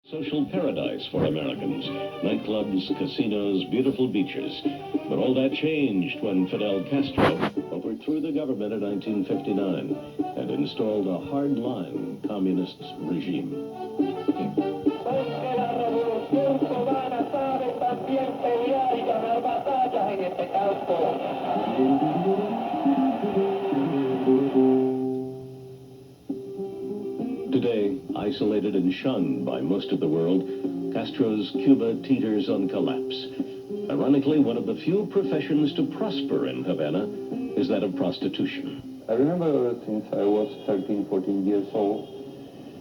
Social paradise for Americans. Nightclubs, casinos, beautiful beaches. But all that changed when Fidel Castro overthrew the government in 1959 and installed a hard-line communist regime. Today, isolated and shunned by most of the world, Castro's Cuba teeters on collapse. Ironically, one of the few professions to prosper in Havana is that of prostitution. I remember since I was 13, 14 years old,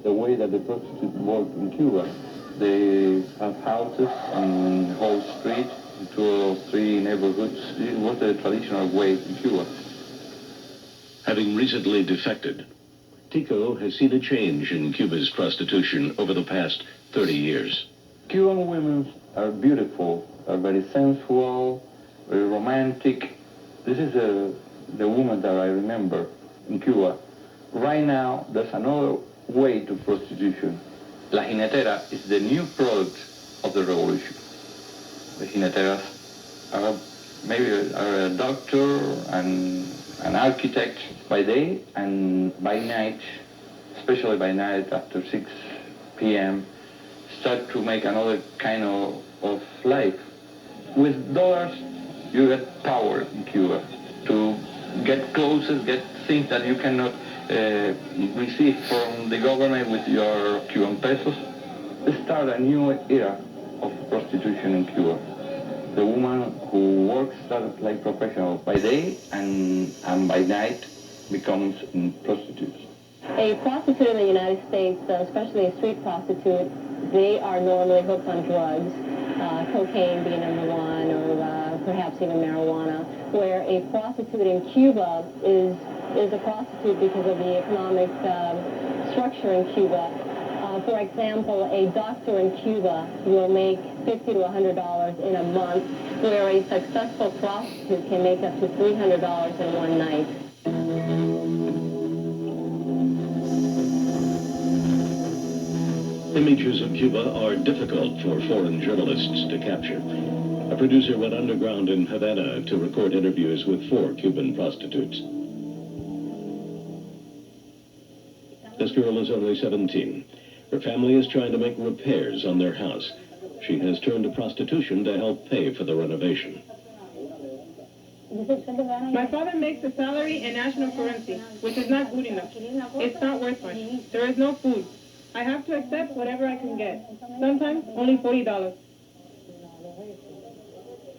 the way that the prostitutes work in Cuba. They have houses on the whole street, 2 or 3 neighborhoods. It was the traditional way in Cuba. Having recently defected, Tico has seen a change in Cuba's prostitution over the past 30 years. Cuban women are beautiful, are very sensual, very romantic. This is the woman that I remember in Cuba. Right now, there's another way to prostitution. La jinetera is the new product of the revolution. The jineteras are a doctor and an architect by day, and by night, especially by night after 6 p.m., start to make another kind of life. With dollars, you get power in Cuba to get clothes, get things that you cannot receive from the government with your Cuban pesos. Start a new era of prostitution in Cuba. The woman who works like professional by day and by night becomes prostitutes. A prostitute in the United States, especially a street prostitute, they are normally hooked on drugs, cocaine being number one, or perhaps even marijuana, where a prostitute in Cuba is a prostitute because of the economic structure in Cuba. For example, a doctor in Cuba will make $50 to $100 in a month, where a successful prostitute can make up to $300 in one night. Images of Cuba are difficult for foreign journalists to capture. A producer went underground in Havana to record interviews with 4 Cuban prostitutes. This girl is only 17. Her family is trying to make repairs on their house. She has turned to prostitution to help pay for the renovation. My father makes a salary in national currency, which is not good enough. It's not worth much. There is no food. I have to accept whatever I can get. Sometimes only $40.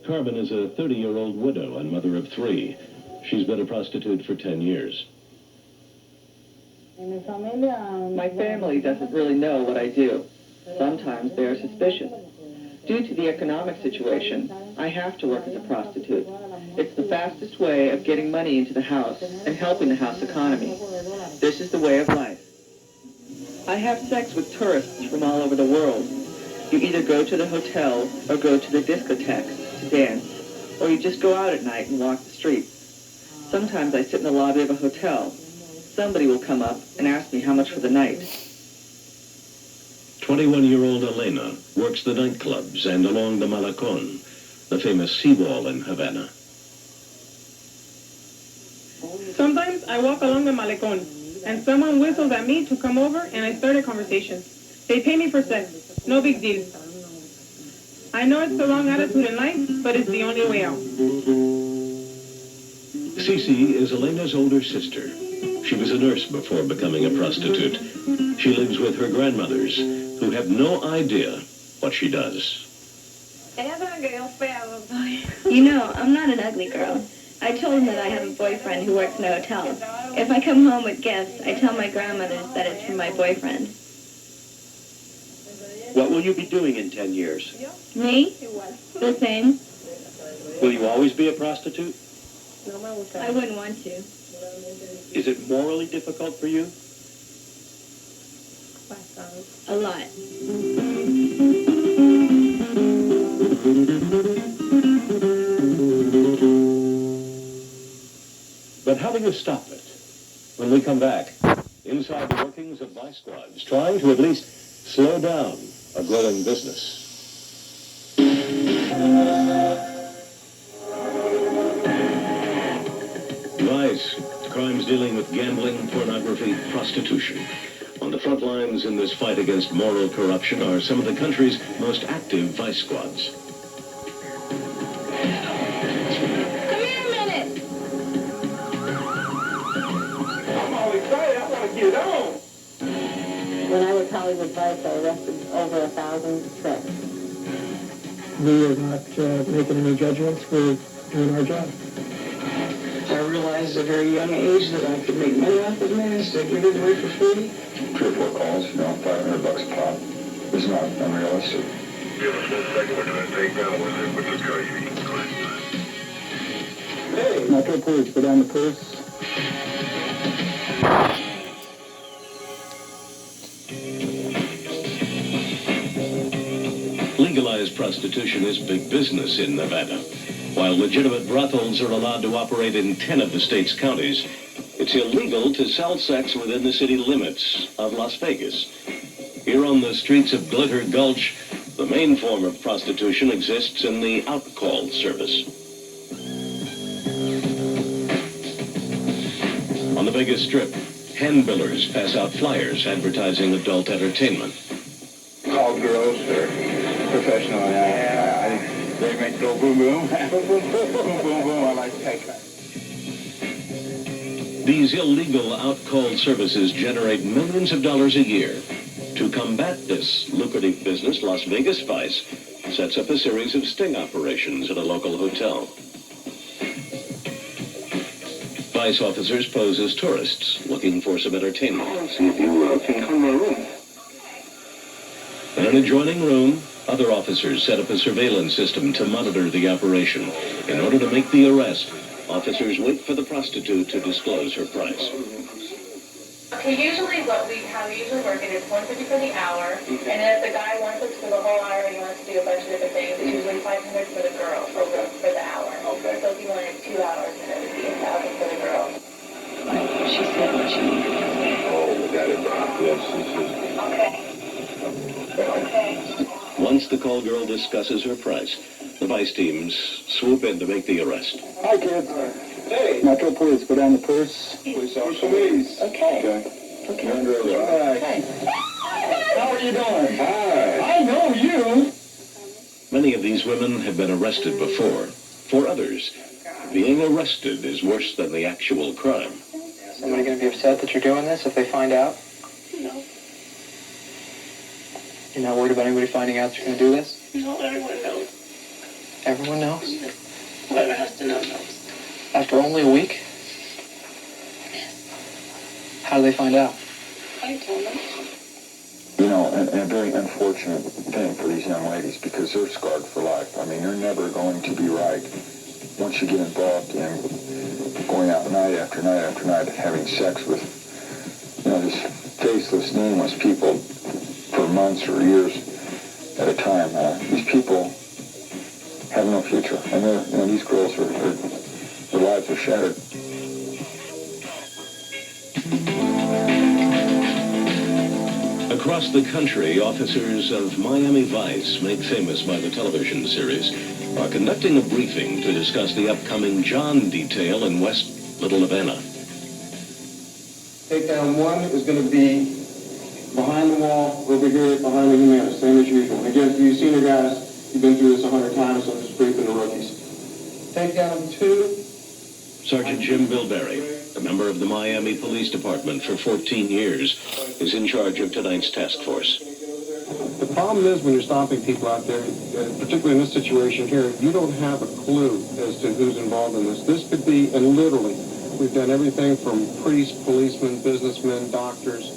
Carmen is a 30-year-old widow and mother of 3. She's been a prostitute for 10 years. My family doesn't really know what I do. Sometimes they are suspicious. Due to the economic situation, I have to work as a prostitute. It's the fastest way of getting money into the house and helping the house economy. This is the way of life. I have sex with tourists from all over the world. You either go to the hotel or go to the discotheques to dance, or you just go out at night and walk the streets. Sometimes I sit in the lobby of a hotel. Somebody will come up and ask me how much for the night. 21-year-old Elena works the nightclubs and along the Malecon, the famous seawall in Havana. Sometimes I walk along the Malecon, and someone whistles at me to come over, and I start a conversation. They pay me for sex. No big deal. I know it's the wrong attitude in life, but it's the only way out. Cece is Elena's older sister. She was a nurse before becoming a prostitute. She lives with her grandmothers, who have no idea what she does. You know, I'm not an ugly girl. I told him that I have a boyfriend who works in a hotel. If I come home with gifts, I tell my grandmothers that it's from my boyfriend. What will you be doing in 10 years? Me? The same. Will you always be a prostitute? I wouldn't want to. Is it morally difficult for you? A lot. But how do you stop it? When we come back, inside the workings of vice squads, trying to at least slow down a growing business. Vice, crimes dealing with gambling, pornography, prostitution. On the front lines in this fight against moral corruption are some of the country's most active vice squads. Come here a minute. I'm all excited. I want to get on. When I was Hollywood Vice, I arrested over 1,000 trips. We are not making any judgments. We're doing our job. I realized at a very young age that I could make money off of men instead of giving away for free. 3 or 4 calls, $500 a pop. It's not unrealistic. Hey, Metro Police, go down the purse. Legalized prostitution is big business in Nevada. While legitimate brothels are allowed to operate in 10 of the state's counties, it's illegal to sell sex within the city limits of Las Vegas. Here on the streets of Glitter Gulch, the main form of prostitution exists in the outcall service. On the Vegas Strip, handbillers pass out flyers advertising adult entertainment. Call girls, they're professional. They make go boom boom. Boom boom boom. Boom boom boom. I like to take that. These illegal outcall services generate millions of dollars a year. To combat this lucrative business, Las Vegas Vice sets up a series of sting operations at a local hotel. Vice officers pose as tourists looking for some entertainment. I'll see if you can come to my room. In an adjoining room, other officers set up a surveillance system to monitor the operation. In order to make the arrest, officers wait for the prostitute to disclose her price. Okay, usually how we usually work it is $150 for the hour, and if the guy wants us for the whole hour, he wants to do a bunch of different things, it's usually $500 for the girl, for the hour. Okay. So if you wanted 2 hours, then it would be $1,000 for the girl. She said what she needed. Oh, we got it. Yes, Okay. Once the call girl discusses her price, the Vice teams swoop in to make the arrest. Hi, kids. Hey. Metro Police, go down the purse. Police officers. Okay. You're under arrest. Okay. How are you doing? Hi. I know you. Many of these women have been arrested before. For others, being arrested is worse than the actual crime. Somebody going to be upset that you're doing this if they find out? No. You're not worried about anybody finding out that you're going to do this? No, everyone knows. Everyone knows? Whoever has to know knows. After only a week? How do they find out? I told them. You know, and a very unfortunate thing for these young ladies because they're scarred for life. I mean, you're never going to be right once you get involved in going out night after night after night, having sex with, you know, just faceless, nameless people for months or years at a time. These people have no future, and they're, you know, these girls their lives are shattered. Across the country, officers of Miami Vice, made famous by the television series, are conducting a briefing to discuss the upcoming John detail in West Little Havana. Takedown 1 is going to be behind the wall, over here, behind the Humana, same as usual. Again, you've seen the guys, you've been through this 100 times, so I'm just briefing the rookies. Takedown 2. Sergeant Jim Bilberry, a member of the Miami Police Department for 14 years, is in charge of tonight's task force. The problem is when you're stopping people out there, particularly in this situation here, you don't have a clue as to who's involved in this. This could be, and literally, we've done everything from priests, policemen, businessmen, doctors,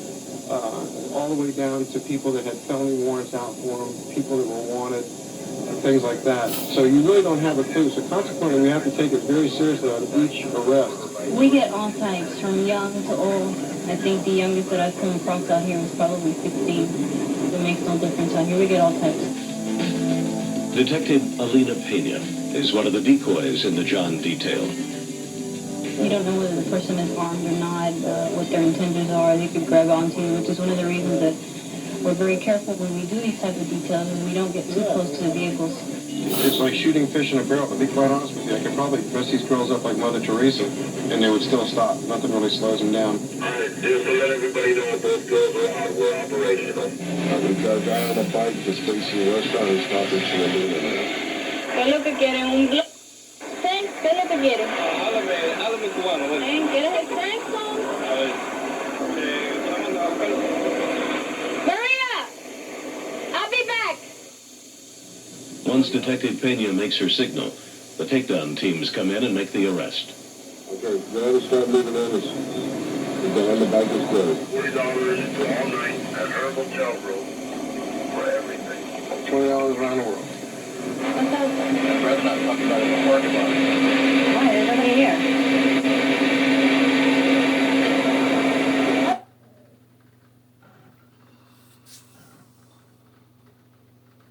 all the way down to people that had felony warrants out for them, people that were wanted, things like that. So you really don't have a clue. So consequently, we have to take it very seriously on each arrest. We get all types, from young to old. I think the youngest that I've come across out here was probably 16. It makes no difference out here. We get all types. Detective Alina Pena is one of the decoys in the John detail. You don't know whether the person is armed or not, what their intentions are. They could grab onto you, which is one of the reasons that we're very careful when we do these type of details and we don't get too close to the vehicles. It's like shooting fish in a barrel. To be quite honest with you, I could probably dress these girls up like Mother Teresa, and they would still stop. Nothing really slows them down. Just to let everybody know, both girls were operational. We've got a guy on a bike just facing the restaurant who's stopping to the moon. ¿Qué es lo que quieren? ¿Un blog? ¿Thanks? ¿Qué es lo que quieren? Háblame cubano. ¿Quieres el thanks, Mom? Maria! I'll be back! Once Detective Pena makes her signal, the takedown teams come in and make the arrest. Okay, now to start moving on this. The guy on the bike is good. $40 for all night at her hotel room for everything. $20 around the world. What's that? I'd rather not talk about it in the parking lot.